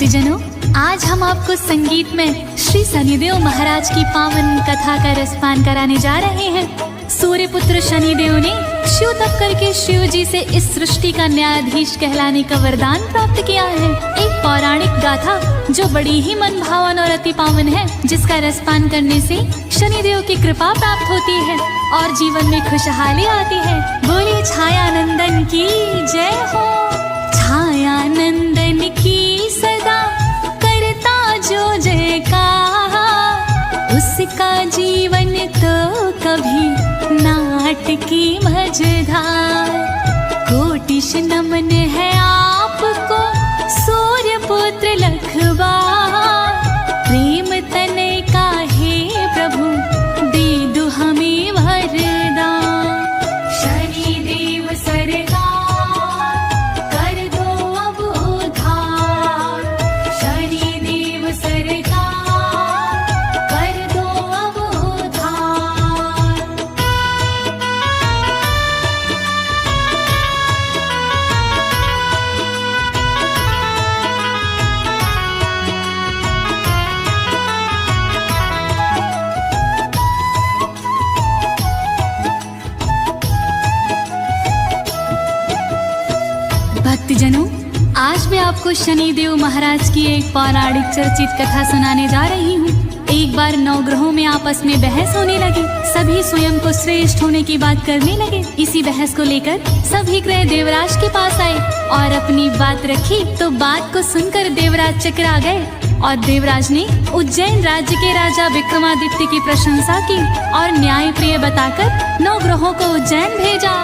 भक्तजनों, आज हम आपको संगीत में श्री शनिदेव महाराज की पावन कथा का रसपान कराने जा रहे हैं। सूर्य पुत्र शनिदेव ने शिव तप करके शिव जी से इस सृष्टि का न्यायाधीश कहलाने का वरदान प्राप्त किया है। एक पौराणिक गाथा जो बड़ी ही मन भावन और अति पावन है, जिसका रसपान करने से शनिदेव की कृपा प्राप्त होती है और जीवन में खुशहाली आती है। बोलिए छायानंदन की जय हो। छायानंदन की सदा करता जो जयकार, उसका जीवन तो कभी नाटकी मझधार। कोटिश नमन है आपको सूर्य पुत्र लखवार, प्रेम तनय का हे प्रभु दे दो हमें वरदान। शनिदेव सरकार कर दो अब उद्धार, शनिदेव सरकार कर दो अब उद्धार। भक्तजनों, आज मैं आपको शनिदेव महाराज की एक पौराणिक चर्चित कथा सुनाने जा रही हूँ। एक बार 9 ग्रहों में आपस में बहस होने लगी। सभी स्वयं को श्रेष्ठ होने की बात करने लगे। इसी बहस को लेकर सभी ग्रह देवराज के पास आए और अपनी बात रखी तो बात को सुनकर देवराज चकरा गए और देवराज ने उज्जैन राज्य के राजा विक्रमादित्य की प्रशंसा की और न्याय प्रिय बताकर 9 ग्रहों को उज्जैन भेजा।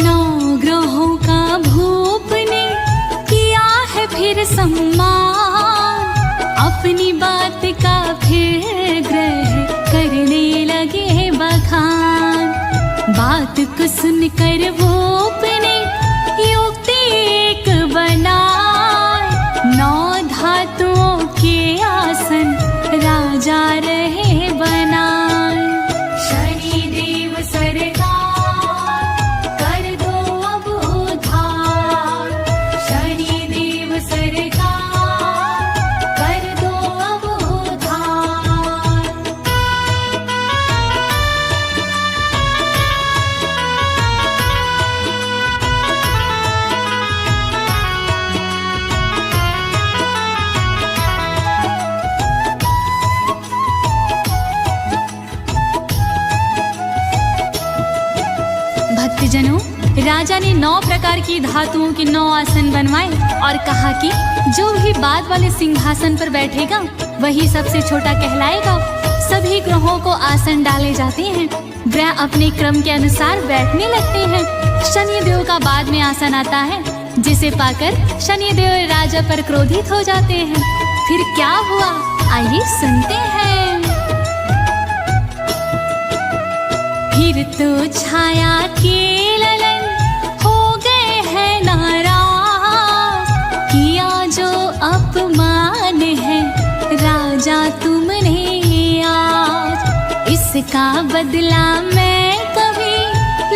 9 ग्रहों का भूप ने किया है फिर सम्मान, अपनी बात का फिर ग्रह करने लगे बखान। बात को सुनकर भूप ने युक्ति एक बनाए, 9 धातुओं के आसन राजा रहे बनाए। शनिदेव सरकार कर दो अब उद्धार, शनिदेव सरकार कर दो अब उद्धार। भक्तजनों, राजा ने 9 प्रकार की धातुओं के 9 आसन बनवाए और कहा कि जो भी बाद वाले सिंहासन पर बैठेगा वही सबसे छोटा कहलाएगा। सभी ग्रहों को आसन डाले जाते हैं। ग्रह अपने क्रम के अनुसार बैठने लगते हैं। शनिदेव का बाद में आसन आता है, जिसे पाकर शनिदेव राजा पर क्रोधित हो जाते हैं। फिर क्या हुआ, आइए सुनते हैं। फिर तो छाया के ललन हो गए हैं नाराज, किया जो अपमान है राजा तुमने आज। इसका बदला मैं कभी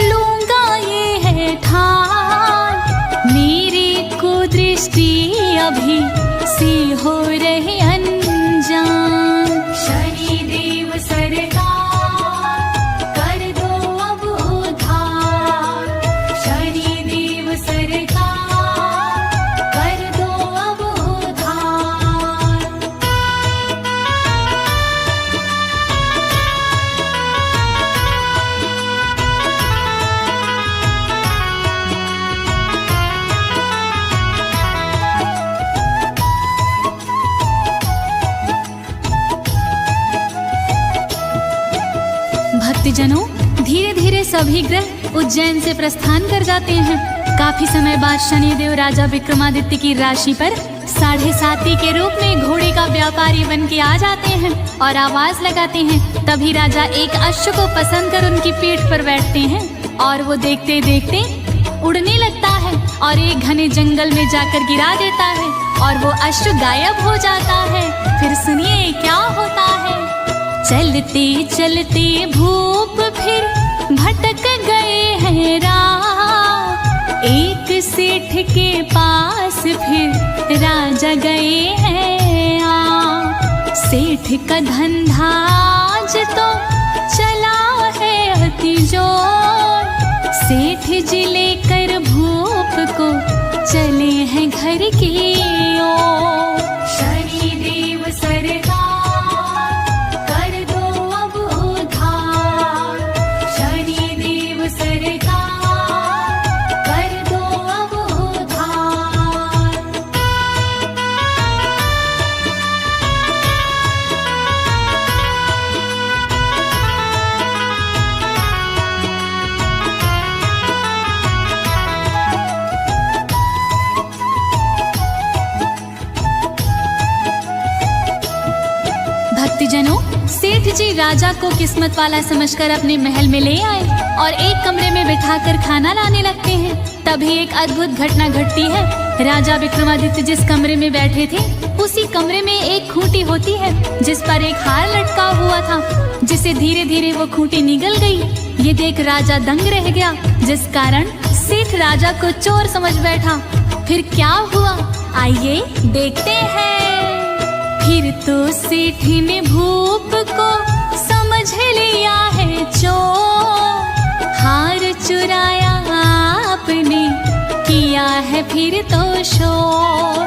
लूंगा ये है ठान, मेरी कुदृष्टि अभी से हो रहे अनजान। शनिदेव सरकार भक्तजनों, धीरे धीरे सभी ग्रह उज्जैन से प्रस्थान कर जाते हैं। काफी समय बाद शनिदेव राजा विक्रमादित्य की राशि पर 7.5 के रूप में घोड़े का व्यापारी बन के आ जाते हैं और आवाज लगाते हैं। तभी राजा एक अश्व को पसंद कर उनकी पीठ पर बैठते हैं और वो देखते देखते उड़ने लगता है और एक घने जंगल में जाकर गिरा देता है और वो अश्व गायब हो जाता है। फिर सुनिए क्या होता है। चलते चलते भूप फिर भटक गए हैं राह, एक सेठ के पास फिर राजा गए हैं सेठ का धंधा आज तो चला है अति जोर सेठ जी लेकर भूप को चले हैं घर की ओर शनिदेव सरकार कर दो अब उधार शनिदेव सरकार कर दो अब उधार। भक्तजनों, सेठ जी राजा को किस्मत वाला समझकर अपने महल में ले आए और एक कमरे में बिठाकर खाना लाने लगते हैं। तभी एक अद्भुत घटना घटती है। राजा विक्रमादित्य जिस कमरे में बैठे थे उसी कमरे में एक खूंटी होती है जिस पर एक हार लटका हुआ था, जिसे धीरे धीरे वो खूंटी निगल गई। ये देख राजा दंग रह गया, जिस कारण सेठ राजा को चोर समझ बैठा। फिर क्या हुआ, आइए देखते हैं। फिर तो सेठ ने भूप को समझ लिया है चोर, हार चुराया आपने किया है फिर तो शोर।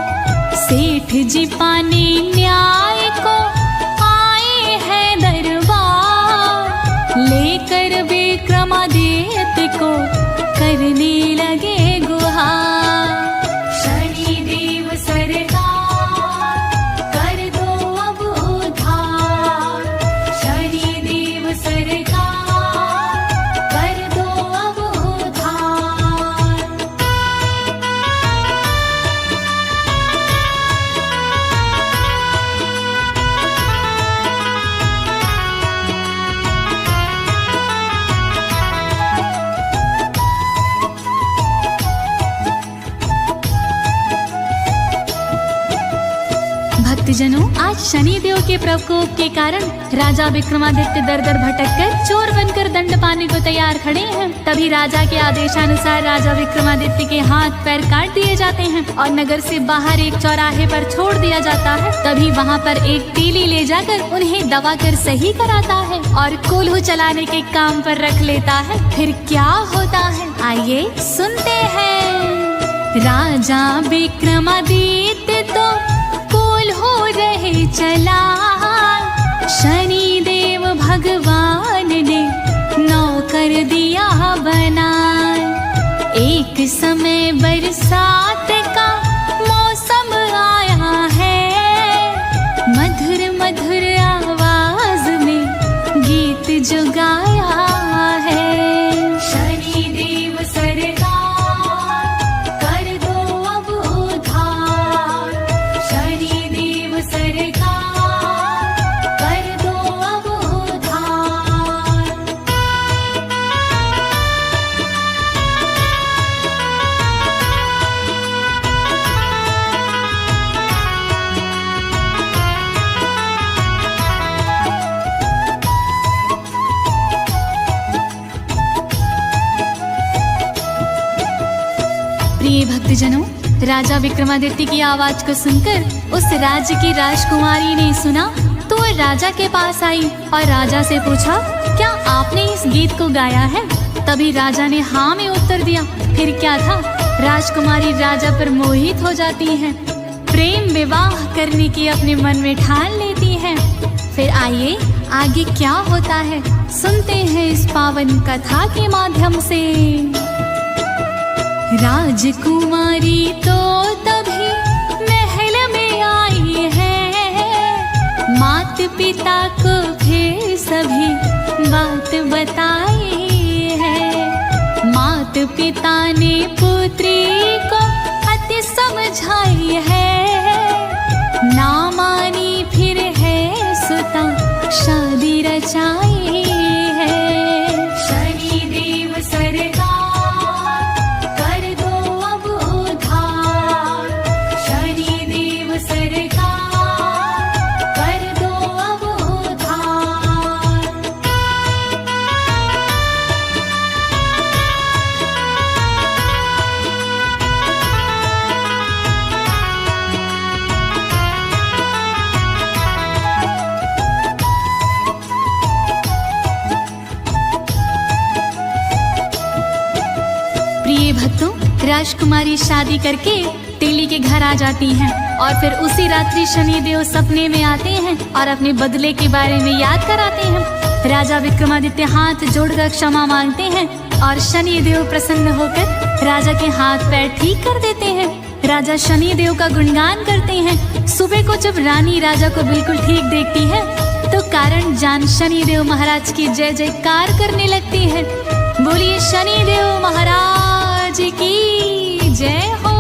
सेठ जी पाने न्याय को आए हैं दरबार, लेकर विक्रमादित्य को करने लगे गुहार। शनिदेव सरकार कर दो अब उधार शनिदेव सरकार कर दो अब उधार। भक्तजनों, आज शनिदेव के प्रकोप के कारण राजा विक्रमादित्य दर दर भटककर चोर बनकर दंड पाने को तैयार खड़े हैं। तभी राजा के आदेशानुसार राजा विक्रमादित्य के हाथ पैर काट दिए जाते हैं और नगर से बाहर एक चौराहे पर छोड़ दिया जाता है। तभी वहाँ पर एक तीली ले जाकर उन्हें दबा कर सही कराता है और कोल्हू चलाने के काम पर रख लेता है। फिर क्या होता है, आइए सुनते हैं। राजा विक्रमादित्य तो हो रहे चला, शनिदेव भगवान ने नौकर दिया बना। एक समय बरसात का मौसम आया है, मधुर मधुर आवाज में गीत जो गाया है। शनिदेव सरकार कर दो अब उधार शनिदेव सरकार कर दो अब उधार। प्रिय भक्तजनों, राजा विक्रमादित्य की आवाज को सुनकर उस राज्य की राजकुमारी ने सुना तो वह राजा के पास आई और राजा से पूछा, क्या आपने इस गीत को गाया है? तभी राजा ने हाँ में उत्तर दिया। फिर क्या था, राजकुमारी राजा पर मोहित हो जाती हैं, प्रेम विवाह करने की अपने मन में ठान लेती हैं। फिर आइए आगे क्या होता है, सुनते हैं इस पावन कथा के माध्यम से। राजकुमारी तो तभी महल में आई है, मात पिता को फिर सभी बात बताई है। मात पिता ने पुत्री को अति समझाई है, ना मानी फिर है सुता शादी रचाई है। शनिदेव सरकार प्रिय भक्तों, राजकुमारी शादी करके तेली के घर आ जाती हैं और फिर उसी रात्रि शनिदेव सपने में आते हैं और अपने बदले के बारे में याद कराते हैं। राजा विक्रमादित्य हाथ जोड़कर क्षमा मांगते हैं और शनिदेव प्रसन्न होकर राजा के हाथ पैर ठीक कर देते हैं। राजा शनिदेव का गुणगान करते हैं। सुबह को जब रानी राजा को बिल्कुल ठीक देखती है तो कारण जान शनिदेव महाराज की जय जयकार करने लगती है। बोलिए शनिदेव महाराज की जय हो।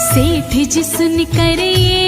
सेठ जी सुन कर ये